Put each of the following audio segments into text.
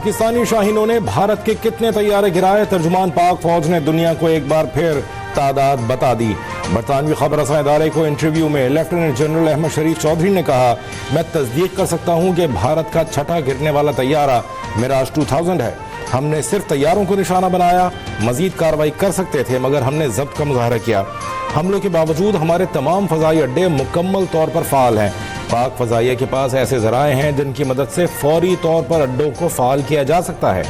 पाकिस्तानी शाहीनों ने भारत के कितने तैयारे गिराए, तर्जुमान पाक फौज ने दुनिया को एक बार फिर तादाद बता दी। बरतानवी खबर रसां इदारे को इंटरव्यू में लेफ्टिनेंट जनरल अहमद शरीफ चौधरी ने कहा, मैं तस्दीक कर सकता हूं कि भारत का छठा गिरने वाला तैयारा मिराज 2000 है। हमने सिर्फ तैयारों को निशाना बनाया, मजीद कार्रवाई कर सकते थे मगर हमने जब्त का मुजाहरा किया। हमलों के बावजूद हमारे तमाम फजाई अड्डे मुकम्मल तौर पर फाल हैं। पाक फजाइया के पास ऐसे जराए हैं जिनकी मदद से फौरी तौर पर अड्डों को फाल किया जा सकता है।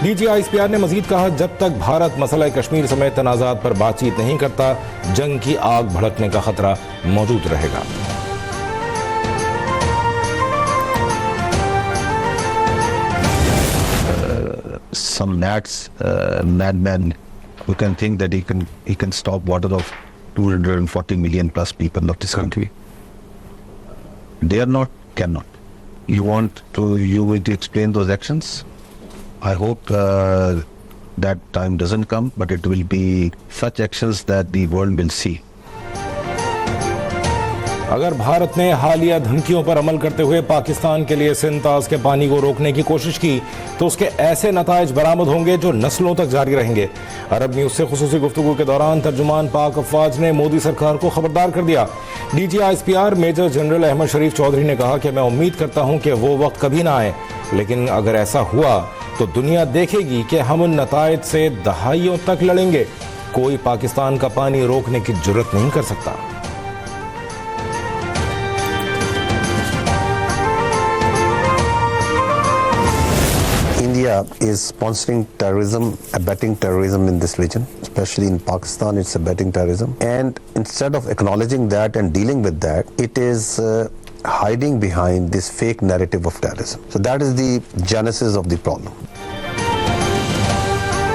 DGISPR ने मजीद कहा, जब तक भारत मसला कश्मीर समेत तनाज़ात पर बातचीत नहीं करता, जंग की आग भड़कने का खतरा मौजूद रहेगा। Some madman who can think that he can stop water of 240 million plus people of this country. Dare not, cannot. You want to explain those actions? I hope that time doesn't come, but it will be such actions that the world will see. अगर भारत ने हालिया धमकियों पर अमल करते हुए पाकिस्तान के लिए सिंध-ताज के पानी को रोकने की कोशिश की तो उसके ऐसे नताइज बरामद होंगे जो नस्लों तक जारी रहेंगे। अरब न्यूज से खुसूसी गुफ्तगू के दौरान तर्जुमान पाक अफवाज ने मोदी सरकार को खबरदार कर दिया। DGISPR major general Ahmed Sharif Chaudhry ने कहा कि मैं उम्मीद करता हूं कि वो वक्त कभी ना आए, लेकिन अगर ऐसा हुआ तो दुनिया देखेगी कि हम उन नताइज से दहाइयों तक लड़ेंगे। कोई पाकिस्तान का पानी रोकने की जुर्रत नहीं कर सकता। India is sponsoring terrorism, abetting terrorism in this region, especially in Pakistan. It's abetting terrorism, and instead of acknowledging that and dealing with that, it is hiding behind this fake narrative of terrorism. So that is the genesis of the problem.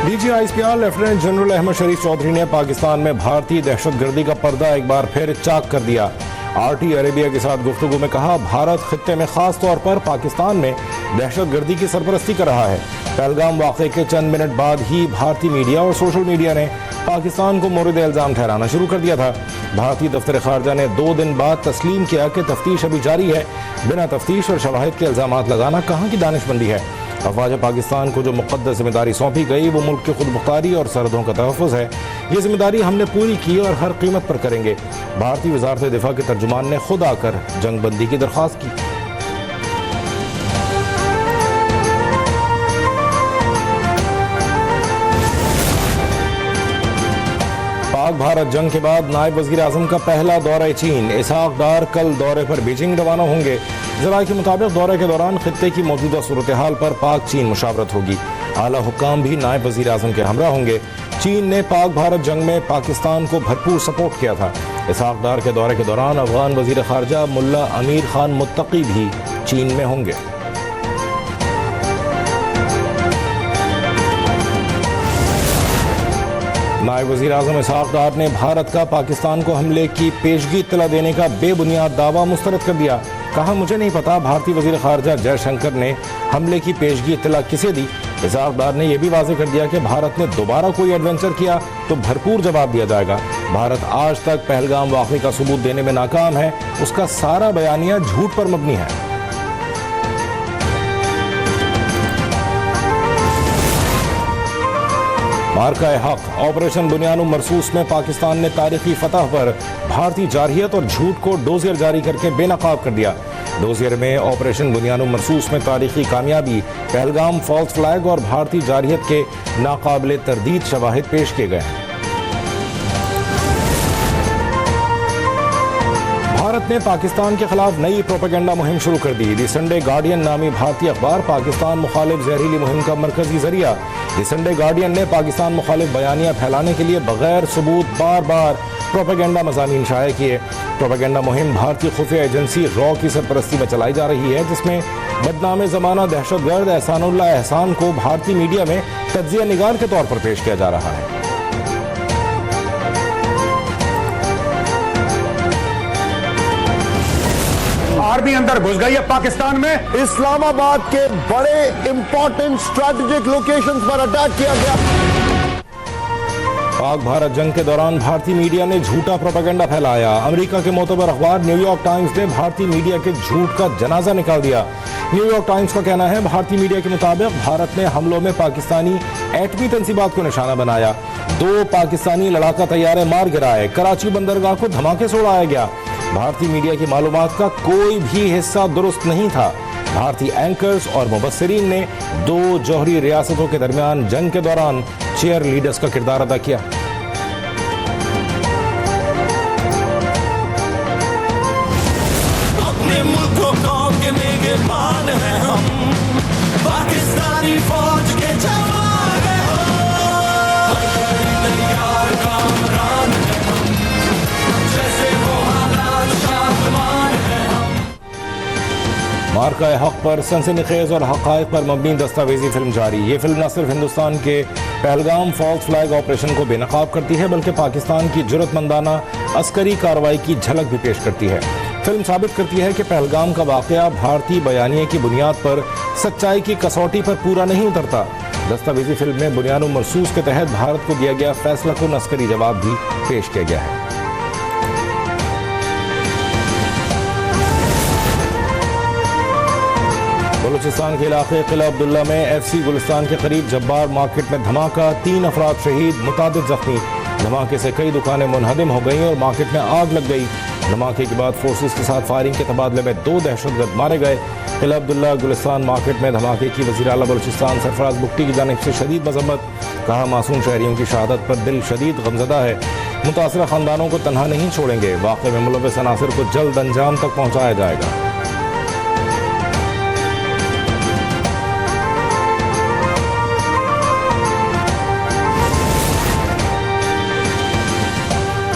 DGISPR lieutenant general Ahmed Sharif Chaudhry ने पाकिस्तान में भारतीय दहशतगर्दी का पर्दा एक बार फिर चाक कर दिया। RT अरेबिया के साथ गुफ्तगू में कहा, भारत खित्ते में खास तौर पर पाकिस्तान में दहशतगर्दी की सरपरस्ती कर रहा है। पहलगाम वाक़े के चंद मिनट बाद ही भारतीय मीडिया और सोशल मीडिया ने पाकिस्तान को मोरिद इल्ज़ाम ठहराना शुरू कर दिया था। भारतीय दफ्तर खारजा ने 2 दिन बाद तस्लीम किया कि तफ्तीश अभी जारी है। बिना तफ्तीश और शवाहिद के इल्ज़ामात लगाना कहाँ की दानिशमंदी है। अफवाज पाकिस्तान को जो मुक़द्दस जिम्मेदारी सौंपी गई वो मुल्क की खुद मुख्तारी और सरहदों का तहफ़्फ़ुज़ है। ये जिम्मेदारी हमने पूरी की और हर कीमत पर करेंगे। भारतीय वज़ारत दिफ़ा के तर्जुमान ने खुद आकर जंगबंदी की दरख्वास्त की। पाक भारत जंग के बाद नायब वज़ीर आज़म का पहला दौरा चीन। इसहाक डार कल दौरे पर बीजिंग रवाना होंगे। ज़राए के मुताबिक दौरे के दौरान खित्ते की मौजूदा सूरत हाल पर पाक चीन मुशावरत होगी। आला हुक्काम भी नायब वज़ीर आज़म के हमरा होंगे। चीन ने पाक भारत जंग में पाकिस्तान को भरपूर सपोर्ट किया था। इसहाक डार के दौरे के दौरान अफगान वज़ीर ख़ारजा मुल्ला अमीर खान मुत्तकी भी चीन में होंगे। नायब वज़ीर आज़म इसहाक डार ने भारत का पाकिस्तान को हमले की पेशगी इत्तला देने का बेबुनियाद दावा मुस्तरद कर दिया। कहा, मुझे नहीं पता भारतीय वज़ीर ख़ारजा जयशंकर ने हमले की पेशगी इत्तला किसे दी। इसहाक डार ने यह भी वाज़ेह कर दिया कि भारत ने दोबारा कोई एडवेंचर किया तो भरपूर जवाब दिया जाएगा। भारत आज तक पहलगाम वाक़े का सबूत देने में नाकाम है। उसका सारा बयानिया झूठ पर मबनी है। मार्का-ए-हक ऑपरेशन बुनियान मरसूस में पाकिस्तान ने तारीखी फतह पर भारतीय जारहियत और झूठ को डोजियर जारी करके बेनकाब कर दिया। डोजियर में ऑपरेशन बुनियान मरसूस में तारीखी कामयाबी, पहलगाम फॉल्स फ्लैग और भारतीय जारहियत के नाकाबिले तरदीद शवाहिद पेश किए गए हैं। भारत ने पाकिस्तान के खिलाफ नई प्रोपेगेंडा मुहिम शुरू कर दी। दी संडे गार्डियन नामी भारतीय अखबार पाकिस्तान मुखालिफ जहरीली मुहिम का मरकजी जरिया। दी संडे गार्डियन ने पाकिस्तान मुखालिफ बयानिया फैलाने के लिए बगैर सबूत बार बार प्रोपेगेंडा मज़ामीन शाये किए। प्रोपेगेंडा मुहिम भारतीय खुफिया एजेंसी रॉ की सरपरस्ती में चलाई जा रही है, जिसमें बदनाम ज़माना दहशतगर्द एहसानुल्लाह एहसान को भारतीय मीडिया में तज्ज़िया निगार के तौर पर पेश किया जा रहा है। आर्मी अंदर घुस गई है पाकिस्तान में। इस्लामाबाद के बड़े इंपॉर्टेंट स्ट्रैटेजिक लोकेशंस पर अटैक किया गया। पाक भारत जंग के दौरान भारतीय मीडिया ने झूठा प्रोपेगेंडा फैलाया। अमेरिका के मोतबर अखबार न्यूयॉर्क टाइम्स ने भारतीय मीडिया के झूठ का जनाजा निकाल दिया। न्यूयॉर्क टाइम्स का कहना है, भारतीय मीडिया के मुताबिक भारत ने हमलों में पाकिस्तानी एटमी तंसीबात को निशाना बनाया। 2 पाकिस्तानी लड़ाका तैयारे मार गिराए। कराची बंदरगाह को धमाके से उड़ाया गया। भारतीय मीडिया की मालूमात का कोई भी हिस्सा दुरुस्त नहीं था। भारतीय एंकर्स और मुबस्सिरीन ने 2 जौहरी रियासतों के दरमियान जंग के दौरान चेयर लीडर्स का किरदार अदा किया। अपने मुल्क को कौम के निगहबान हैं हम, पाकिस्तानी फौज के जवान हैं हम, तैयार कामरान हैं हम, जैसे वो हालात शाहमान हैं हम। मार्का हक पर सनसनीखेज और हक़ाइक़ पर मबनी दस्तावेजी फिल्म जारी। ये फिल्म न सिर्फ हिंदुस्तान के पहलगाम फॉल्स फ्लैग ऑपरेशन को बेनकाब करती है, बल्कि पाकिस्तान की जुर्रतमंदाना अस्करी कार्रवाई की झलक भी पेश करती है। फिल्म साबित करती है कि पहलगाम का वाक़या भारतीय बयानिए की बुनियाद पर सच्चाई की कसौटी पर पूरा नहीं उतरता। दस्तावेजी फिल्म में बुनियाद मरसूस के तहत भारत को दिया गया फैसला कुन अस्करी जवाब भी पेश किया गया है। बलूचिस्तान के इलाके किला अब्दुल्ला में FC गुलिस्तान के करीब जब्बार मार्केट में धमाका, 3 अफराद शहीद, मुतादिद जख्मी। धमाके से कई दुकानें मुनहदिम हो गईं और मार्केट में आग लग गई। धमाके के बाद फोर्सेस के साथ फायरिंग के तबादले में 2 दहशतगर्द मारे गए। किला अब्दुल्ला गुलिस्तान मार्केट में धमाके की वज़ीर आला बलूचिस्तान सरफराज बुगटी की जानिब से शदीद मजम्मत। कहा, मासूम शहरियों की शहादत पर दिल शदीद गमज़दा है। मुतासरा खानदानों को तनहा नहीं छोड़ेंगे। वाक़े में मुलव्वस अनासिर को जल्द अंजाम तक पहुँचाया जाएगा।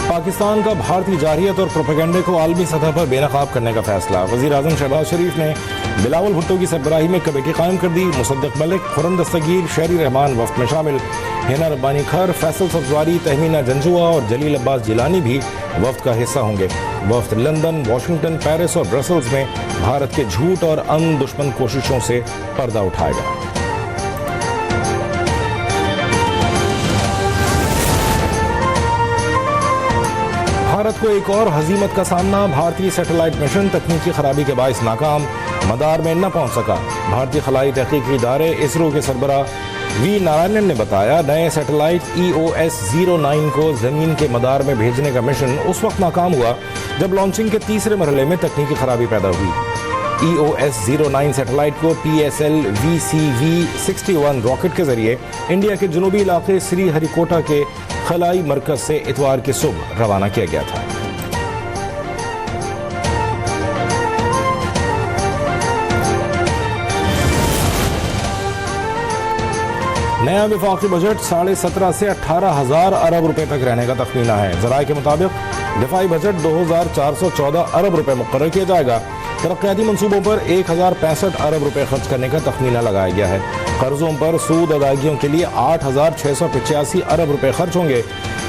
पाकिस्तान का भारतीय जारहियत और प्रोपेगेंडे को आलमी सतह पर बेनकाब करने का फैसला। वज़ीर आज़म शहबाज शरीफ ने बिलावल भुट्टो की सरबराही में कमेटी कायम कर दी। मुसद्दिक मलिक, खुर्रम दस्तगीर, शहरी रहमान वफ्द में शामिल। हिना रब्बानी खर, फैसल सब्ज़वारी, तहमीना जंजुआ और जलील अब्बास जिलानी भी वफ्द का हिस्सा होंगे। वफ्द लंदन, वाशिंगटन, पेरिस और ब्रसल्स में भारत के झूठ और अमन दुश्मन कोशिशों से पर्दा उठाएगा। भारत को एक और हजीमत का सामना। भारतीय सैटेलाइट मिशन तकनीकी खराबी के बायस नाकाम, मदार में न पहुंच सका। भारतीय खलाई तहकीकी इदारे इसरो के सरबरा वी नारायणन ने बताया, नए सैटेलाइट EOS-09 को जमीन के मदार में भेजने का मिशन उस वक्त नाकाम हुआ जब लॉन्चिंग के तीसरे मरहले में तकनीकी खराबी पैदा हुई। EOS-09 सैटेलाइट को PSL VCV-61 रॉकेट के जरिए इंडिया के जनूबी इलाके श्रीहरिकोटा के खलाई मरकज से इतवार की सुबह रवाना किया गया था। नया विफाकी बजट 17.5 से 18,000 अरब रुपए तक रहने का तखमीना है। ज़राए के मुताबिक दिफाई बजट 2,414 अरब रुपए मुकर्रर किया जाएगा। तरक्याती मंसूबों पर 1,065 अरब रुपए खर्च करने का तखमीना लगाया गया है। कर्जों पर सूद अदायगियों के लिए 8,685 अरब रुपए खर्च होंगे।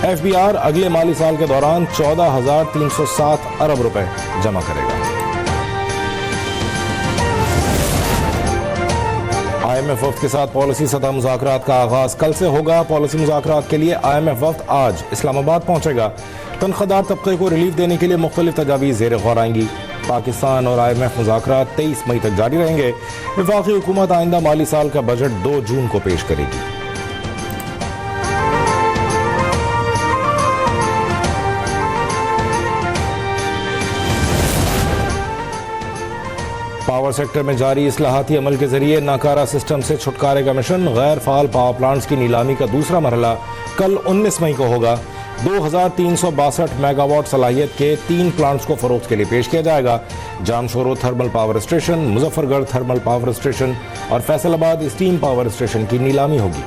FBR अगले माली साल के दौरान 14,307 अरब रुपए जमा करेगा। IMF वफ्द के साथ पॉलिसी सतह मुज़ाकरात का आगाज कल से होगा। पॉलिसी मुज़ाकरात के लिए IMF वफ्द आज इस्लामाबाद पहुंचेगा। तनख्वाहदार तबके को रिलीफ देने के लिए मुख्तलिफ तजावीज़ ज़ेर गौर आएंगी। पाकिस्तान और IMF मुज़ाकरात 23 मई तक जारी रहेंगे। वफाकी हुकूमत आइंदा माली साल का बजट 2 जून को पेश करेगी। पावर सेक्टर में जारी इस्लाहाती अमल के जरिए नाकारा सिस्टम से छुटकारे का मिशन। गैर फाल पावर प्लांट्स की नीलामी का दूसरा मरहला कल 19 मई को होगा। 2,362 मेगावाट सलाहियत के 3 प्लांट्स को फरोख्त के लिए पेश किया जाएगा। Jamshoro thermal power station, Muzaffargarh thermal power station और फैसलाबाद स्टीम पावर स्टेशन की नीलामी होगी।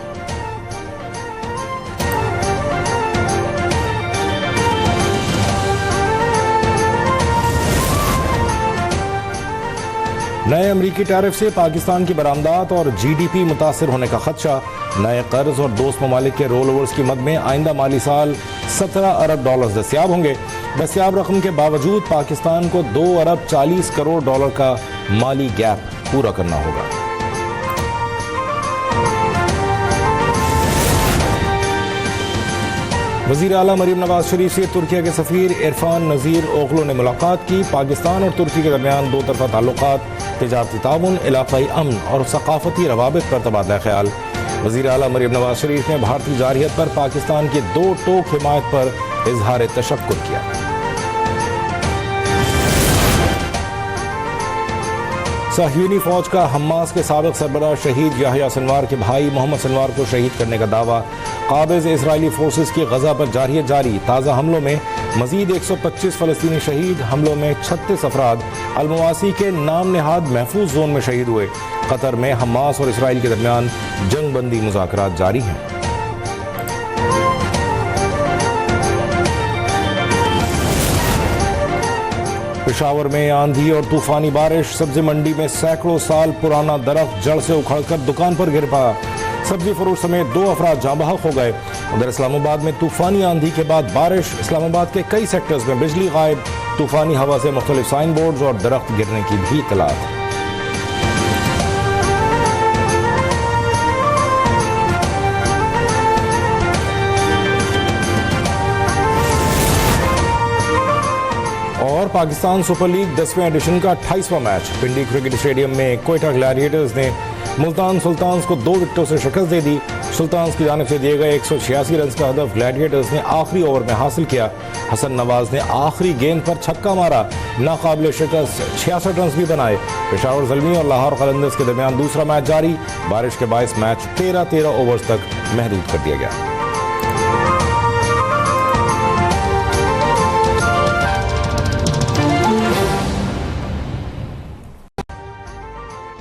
नए अमरीकी टैरिफ से पाकिस्तान की बरामदात और GDP मुतासर होने का खदशा। नए कर्ज और दोस्त ममालिक के रोल ओवर्स की मद में आइंदा माली साल 17 अरब डॉलर दस्तियाब होंगे। दस्तियाब रकम के बावजूद पाकिस्तान को 2 अरब 40 करोड़ डॉलर का माली गैप पूरा करना होगा। वज़ीर आला मरीम नवाज शरीफ से तुर्किया के सफ़ीर इरफान नज़ीर ओगलो ने मुलाकात की। पाकिस्तान और तुर्की के दरमियान दो तरफ़ा ताल्लुकात, तिजारती ताउन, इलाक़ाई अमन और सकाफ़ती रवाबित पर तबादला ख्याल। वज़ीर आला मरीम नवाज शरीफ ने भारतीय जारहियत पर पाकिस्तान की दो टोक हिमायत पर इजहार तशक्कुर किया। साहियूनी फौज का हम्मास के साबिक़ सरबराह शहीद याहिया सिनवार के भाई मोहम्मद सिनवार को शहीद करने का दावा। काबिज़ इसराइली फोर्सेस की गजा पर जारी जारी ताज़ा हमलों में मजीद 125 फ़लस्तीनी शहीद। हमलों में 36 अफराद अलमवासी के नाम नेहाद महफूज जोन में शहीद हुए। कतर में हम्मास और इसराइल के दरमियान जंग बंदी मुज़ाकरात जारी हैं। पेशावर में आंधी और तूफानी बारिश, सब्जी मंडी में सैकड़ों साल पुराना दरख्त जड़ से उखड़कर दुकान पर गिर पड़ा। सब्जी फरोश समेत 2 अफराद जाँ बहक हो गए। उधर इस्लामाबाद में तूफानी आंधी के बाद बारिश, इस्लामाबाद के कई सेक्टर्स में बिजली गायब। तूफानी हवा से मुख्तलिफ साइन बोर्ड और दरख्त गिरने की भी इत्तलात। और पाकिस्तान सुपर लीग 10वें एडिशन का 28वां मैच पिंडी क्रिकेट स्टेडियम में कोयटा ग्लैडिएटर्स ने मुल्तान सुल्तान्स को 2 विकेटों से शिकस्त दे दी। सुल्तान्स की जानिब से दिए गए 186 रन का हदफ ग्लैडिएटर्स ने आखिरी ओवर में हासिल किया। हसन नवाज ने आखिरी गेंद पर छक्का मारा। नाकाबिल शिकस्त 66 रन भी बनाए। पेशावर ज़ल्मी और लाहौर कलंदर्स के दरमियान दूसरा मैच जारी। बारिश के बायस मैच 13 ओवर्स तक महदूद कर दिया गया।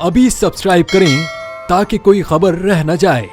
अभी सब्सक्राइब करें ताकि कोई खबर रह न जाए।